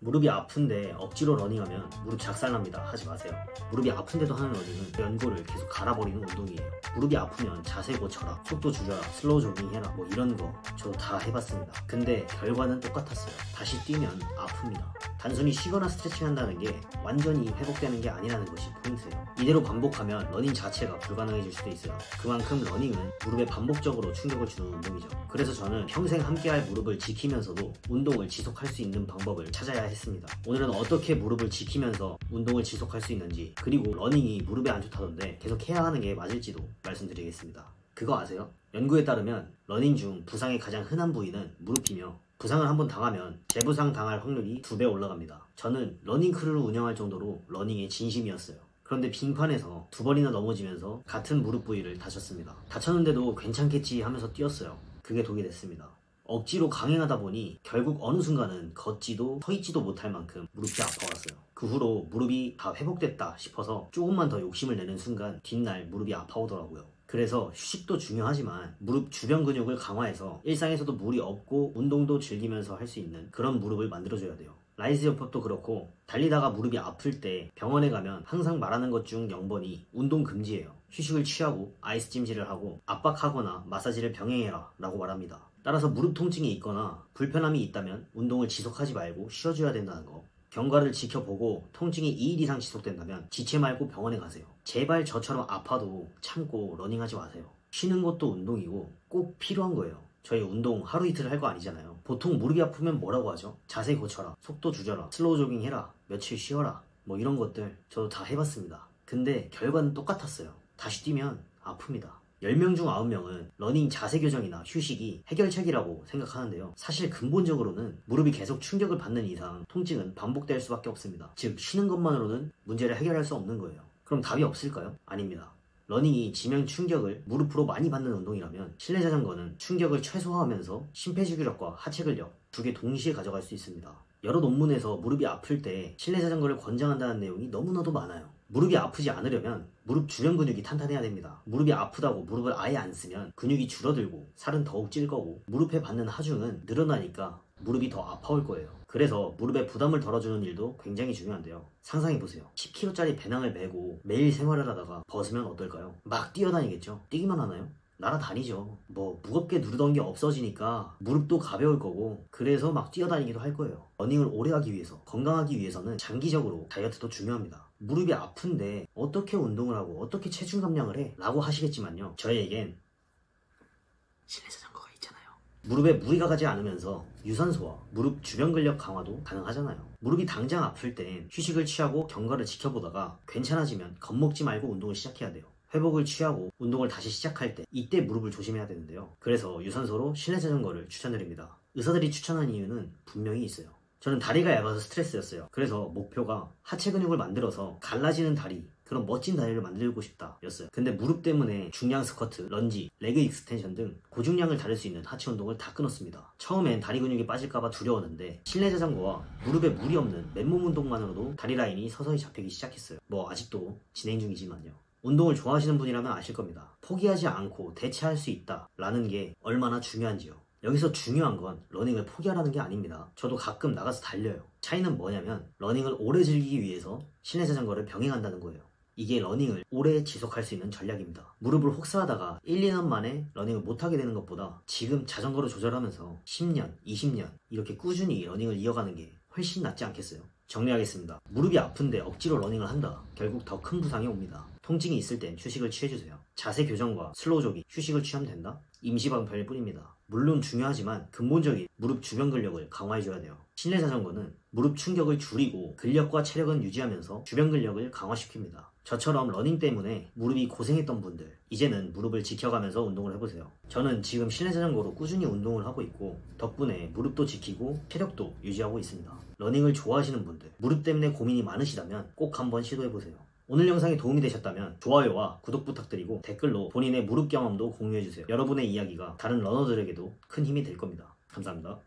무릎이 아픈데 억지로 러닝하면 무릎 작살납니다. 하지 마세요. 무릎이 아픈데도 하는 러닝은 연골을 계속 갈아버리는 운동이에요. 무릎이 아프면 자세 고쳐라, 속도 줄여라, 슬로우 조깅 해라, 뭐 이런 거 저도 다 해봤습니다. 근데 결과는 똑같았어요. 다시 뛰면 아픕니다. 단순히 쉬거나 스트레칭 한다는 게 완전히 회복되는 게 아니라는 것이 포인트예요. 이대로 반복하면 러닝 자체가 불가능해질 수도 있어요. 그만큼 러닝은 무릎에 반복적으로 충격을 주는 운동이죠. 그래서 저는 평생 함께할 무릎을 지키면서도 운동을 지속할 수 있는 방법을 찾아야 했습니다. 오늘은 어떻게 무릎을 지키면서 운동을 지속할 수 있는지, 그리고 러닝이 무릎에 안 좋다던데 계속 해야 하는 게 맞을지도 말씀드리겠습니다. 그거 아세요? 연구에 따르면 러닝 중 부상의 가장 흔한 부위는 무릎이며, 부상을 한번 당하면 재부상 당할 확률이 2배 올라갑니다. 저는 러닝 크루를 운영할 정도로 러닝에 진심이었어요. 그런데 빙판에서 2번이나 넘어지면서 같은 무릎 부위를 다쳤습니다. 다쳤는데도 괜찮겠지 하면서 뛰었어요. 그게 독이 됐습니다. 억지로 강행하다 보니 결국 어느 순간은 걷지도 서 있지도 못할 만큼 무릎이 아파왔어요. 그 후로 무릎이 다 회복됐다 싶어서 조금만 더 욕심을 내는 순간 뒷날 무릎이 아파오더라고요. 그래서 휴식도 중요하지만 무릎 주변 근육을 강화해서 일상에서도 무리 없고 운동도 즐기면서 할 수 있는 그런 무릎을 만들어줘야 돼요. 라이즈 연법도 그렇고, 달리다가 무릎이 아플 때 병원에 가면 항상 말하는 것 중 0번이 운동 금지예요. 휴식을 취하고 아이스 찜질을 하고 압박하거나 마사지를 병행해라 라고 말합니다. 따라서 무릎 통증이 있거나 불편함이 있다면 운동을 지속하지 말고 쉬어줘야 된다는 거. 경과를 지켜보고 통증이 2일 이상 지속된다면 지체 말고 병원에 가세요. 제발 저처럼 아파도 참고 러닝하지 마세요. 쉬는 것도 운동이고 꼭 필요한 거예요. 저희 운동 하루 이틀 할 거 아니잖아요. 보통 무릎이 아프면 뭐라고 하죠? 자세 고쳐라, 속도 줄여라, 슬로우 조깅 해라, 며칠 쉬어라, 뭐 이런 것들 저도 다 해봤습니다. 근데 결과는 똑같았어요. 다시 뛰면 아픕니다. 10명 중 9명은 러닝 자세 교정이나 휴식이 해결책이라고 생각하는데요. 사실 근본적으로는 무릎이 계속 충격을 받는 이상 통증은 반복될 수밖에 없습니다. 즉, 쉬는 것만으로는 문제를 해결할 수 없는 거예요. 그럼 답이 없을까요? 아닙니다. 러닝이 지면 충격을 무릎으로 많이 받는 운동이라면 실내 자전거는 충격을 최소화하면서 심폐지구력과 하체 근력 2개 동시에 가져갈 수 있습니다. 여러 논문에서 무릎이 아플 때 실내 자전거를 권장한다는 내용이 너무나도 많아요. 무릎이 아프지 않으려면 무릎 주변 근육이 탄탄해야 됩니다. 무릎이 아프다고 무릎을 아예 안 쓰면 근육이 줄어들고 살은 더욱 찔 거고, 무릎에 받는 하중은 늘어나니까 무릎이 더 아파올 거예요. 그래서 무릎에 부담을 덜어주는 일도 굉장히 중요한데요. 상상해보세요. 10kg짜리 배낭을 메고 매일 생활을 하다가 벗으면 어떨까요? 막 뛰어다니겠죠? 뛰기만 하나요? 날아다니죠. 뭐 무겁게 누르던 게 없어지니까 무릎도 가벼울 거고, 그래서 막 뛰어다니기도 할 거예요. 러닝을 오래 하기 위해서, 건강하기 위해서는 장기적으로 다이어트도 중요합니다. 무릎이 아픈데 어떻게 운동을 하고 어떻게 체중 감량을 해? 라고 하시겠지만요, 저희에겐 실내 자전거가 있잖아요. 무릎에 무리가 가지 않으면서 유산소와 무릎 주변 근력 강화도 가능하잖아요. 무릎이 당장 아플 땐 휴식을 취하고 경과를 지켜보다가 괜찮아지면 겁먹지 말고 운동을 시작해야 돼요. 회복을 취하고 운동을 다시 시작할 때, 이때 무릎을 조심해야 되는데요. 그래서 유산소로 실내 자전거를 추천드립니다. 의사들이 추천한 이유는 분명히 있어요. 저는 다리가 얇아서 스트레스였어요. 그래서 목표가 하체 근육을 만들어서 갈라지는 다리, 그런 멋진 다리를 만들고 싶다 였어요. 근데 무릎 때문에 중량 스쿼트, 런지, 레그 익스텐션 등 고중량을 다룰 수 있는 하체 운동을 다 끊었습니다. 처음엔 다리 근육이 빠질까봐 두려웠는데 실내 자전거와 무릎에 무리 없는 맨몸 운동만으로도 다리 라인이 서서히 잡히기 시작했어요. 뭐 아직도 진행 중이지만요. 운동을 좋아하시는 분이라면 아실 겁니다. 포기하지 않고 대체할 수 있다 라는 게 얼마나 중요한지요. 여기서 중요한 건 러닝을 포기하라는 게 아닙니다. 저도 가끔 나가서 달려요. 차이는 뭐냐면 러닝을 오래 즐기기 위해서 실내 자전거를 병행한다는 거예요. 이게 러닝을 오래 지속할 수 있는 전략입니다. 무릎을 혹사하다가 1, 2년 만에 러닝을 못하게 되는 것보다 지금 자전거를 조절하면서 10년, 20년 이렇게 꾸준히 러닝을 이어가는 게 훨씬 낫지 않겠어요? 정리하겠습니다. 무릎이 아픈데 억지로 러닝을 한다. 결국 더 큰 부상이 옵니다. 통증이 있을 땐 휴식을 취해주세요. 자세 교정과 슬로우 조깅, 휴식을 취하면 된다? 임시방편일 뿐입니다. 물론 중요하지만 근본적인 무릎 주변 근력을 강화해줘야 돼요. 실내 자전거는 무릎 충격을 줄이고 근력과 체력은 유지하면서 주변 근력을 강화시킵니다. 저처럼 러닝 때문에 무릎이 고생했던 분들, 이제는 무릎을 지켜가면서 운동을 해보세요. 저는 지금 실내 자전거로 꾸준히 운동을 하고 있고, 덕분에 무릎도 지키고 체력도 유지하고 있습니다. 러닝을 좋아하시는 분들, 무릎 때문에 고민이 많으시다면 꼭 한번 시도해보세요. 오늘 영상이 도움이 되셨다면 좋아요와 구독 부탁드리고, 댓글로 본인의 무릎 경험도 공유해주세요. 여러분의 이야기가 다른 러너들에게도 큰 힘이 될 겁니다. 감사합니다.